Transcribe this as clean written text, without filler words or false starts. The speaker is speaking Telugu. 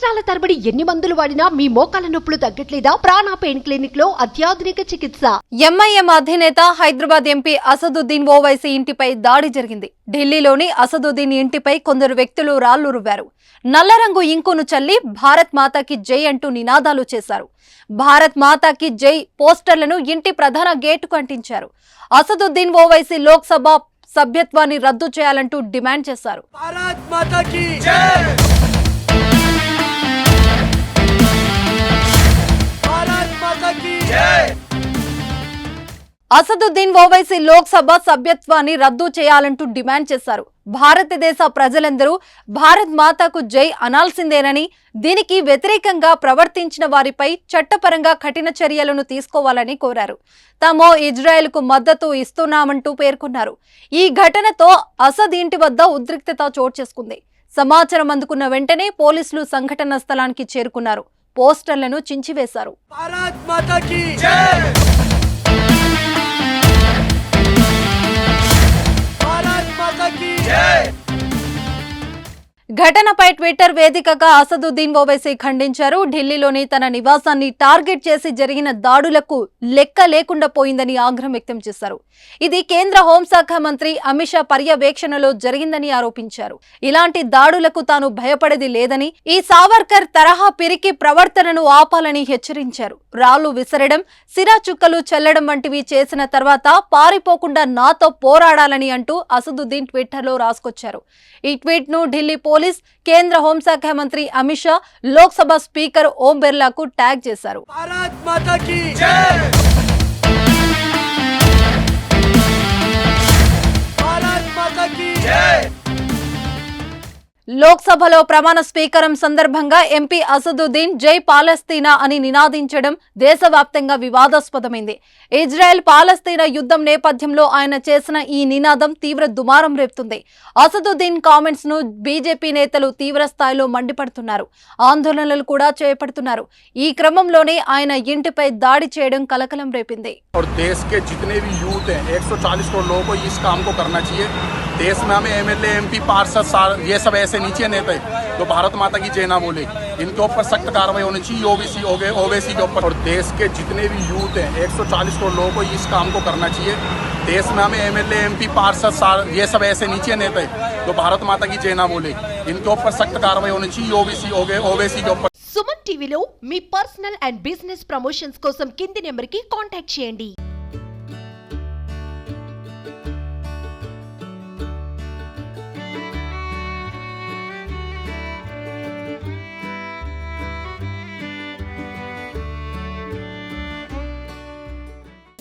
సంవత్సరాల తరబడి ఎన్ని మందులు వాడినా మీ మోకాల నొప్పులు తగ్గట్లేదా? ప్రాణ పెయిన్ క్లినిక్ లో అత్యాధునిక చికిత్స. ఎంఐఎం అధినేత హైదరాబాద్ ఎంపీ అసదుద్దీన్ ఓవైసీ ఇంటిపై దాడి జరిగింది. ఢిల్లీలోని అసదుద్దీన్ ఇంటిపై కొందరు వ్యక్తులు రాళ్లు రువ్వారు. నల్లరంగు ఇంకును చల్లి భారత్ మాతాకి జై అంటూ నినాదాలు చేశారు. భారత్ మాతాకి జై పోస్టర్లను ఇంటి ప్రధాన గేటుకు అంటించారు. అసదుద్దీన్ ఓవైసీ లోక్సభ సభ్యత్వాన్ని రద్దు చేయాలంటూ డిమాండ్ చేశారు. భారత్ మాతాకి జై, భారత్ మాతాకి జై. అసదుద్దీన్ ఓవైసీ లోక్సభ సభ్యత్వాన్ని రద్దు చేయాలంటూ డిమాండ్ చేశారు. భారతదేశ ప్రజలందరూ భారత్ మాతాకు జై అనాల్సిందేనని, దీనికి వ్యతిరేకంగా ప్రవర్తించిన వారిపై చట్టపరంగా కఠిన చర్యలను తీసుకోవాలని కోరారు. తాము ఇజ్రాయెల్కు మద్దతు ఇస్తున్నామంటూ పేర్కొన్నారు. ఈ ఘటనతో అసద్ ఇంటి వద్ద ఉద్రిక్తత చోటు చేసుకుంది. సమాచారం అందుకున్న వెంటనే పోలీసులు సంఘటన స్థలానికి చేరుకున్నారు. పోస్టర్లను చించివేశారు. భారత్ మాతాకి జై, భారత్ మాతాకి జై. ఘటనపై ట్విట్టర్ వేదికగా అసదుద్దీన్ ఓవైసీ ఖండించారు. ఢిల్లీలోని తన నివాసాన్ని టార్గెట్ చేసి జరిగిన దాడులకు లెక్క లేకుండా పోయిందని ఆగ్రహం వ్యక్తం చేశారు. ఇది కేంద్ర హోంశాఖ మంత్రి అమిత్ షా పర్యవేక్షణలో జరిగిందని ఆరోపించారు. ఇలాంటి దాడులకు తాను భయపడేది లేదని, ఈ సావర్కర్ తరహా పిరికి ప్రవర్తనను ఆపాలని హెచ్చరించారు. రాళ్లు విసరడం, సిరా చుక్కలు చల్లడం వంటివి చేసిన తర్వాత పారిపోకుండా నాతో పోరాడాలని అంటూ అసదుద్దీన్ ట్విట్టర్లో రాసుకొచ్చారు. ఈ ట్వీట్ ను ఢిల్లీ పోలీస్, కేంద్ర హోంశాఖ మంత్రి అమిత్ షా, లోక్సభ స్పీకర్ ఓం బిర్లాకు ట్యాగ్ చేశారు. భారత్ మాతాకి జై, భారత్ మాతాకి జై. లోక్సభలో ప్రమాణ స్వీకారం సందర్భంగా ఎంపీ అసదుద్దీన్ జై పాలస్తీనా అని నినాదించడం దేశవ్యాప్తంగా వివాదాస్పదమైంది. ఇజ్రాయెల్ పాలస్తీనా యుద్ధం నేపథ్యంలో ఆయన చేసిన ఈ నినాదం తీవ్ర దుమారం రేపుతుంది. అసదుద్దీన్ కామెంట్స్ ను బీజేపీ నేతలు తీవ్ర స్థాయిలో మండిపడుతున్నారు. ఆందోళనలు కూడా చేపడుతున్నారు. ఈ క్రమంలోనే ఆయన ఇంటిపై దాడి చేయడం కలకలం రేపింది. देश में हमें एमएलए एमपी पार्षद ये सब ऐसे नीचे नेता है तो भारत माता की जय ना बोले, इनके ऊपर सख्त कार्रवाई होनी चाहिए। ओबीसी के ऊपर और देश के जितने भी यूथ हैं 140 करोड़ लोगों को इस काम को करना चाहिए। देश में हमें एमएलए एमपी पार्षद ये सब ऐसे नीचे नेता है तो भारत माता की जय ना बोले, इनके ऊपर सख्त कार्रवाई होनी चाहिए। ओबीसी के ऊपर. సుమన్ టీవీలో మీ పర్సనల్ అండ్ బిజినెస్ ప్రమోషన్స్ కోసం కింది నెంబర్కి కాంటాక్ట్ చేయండి.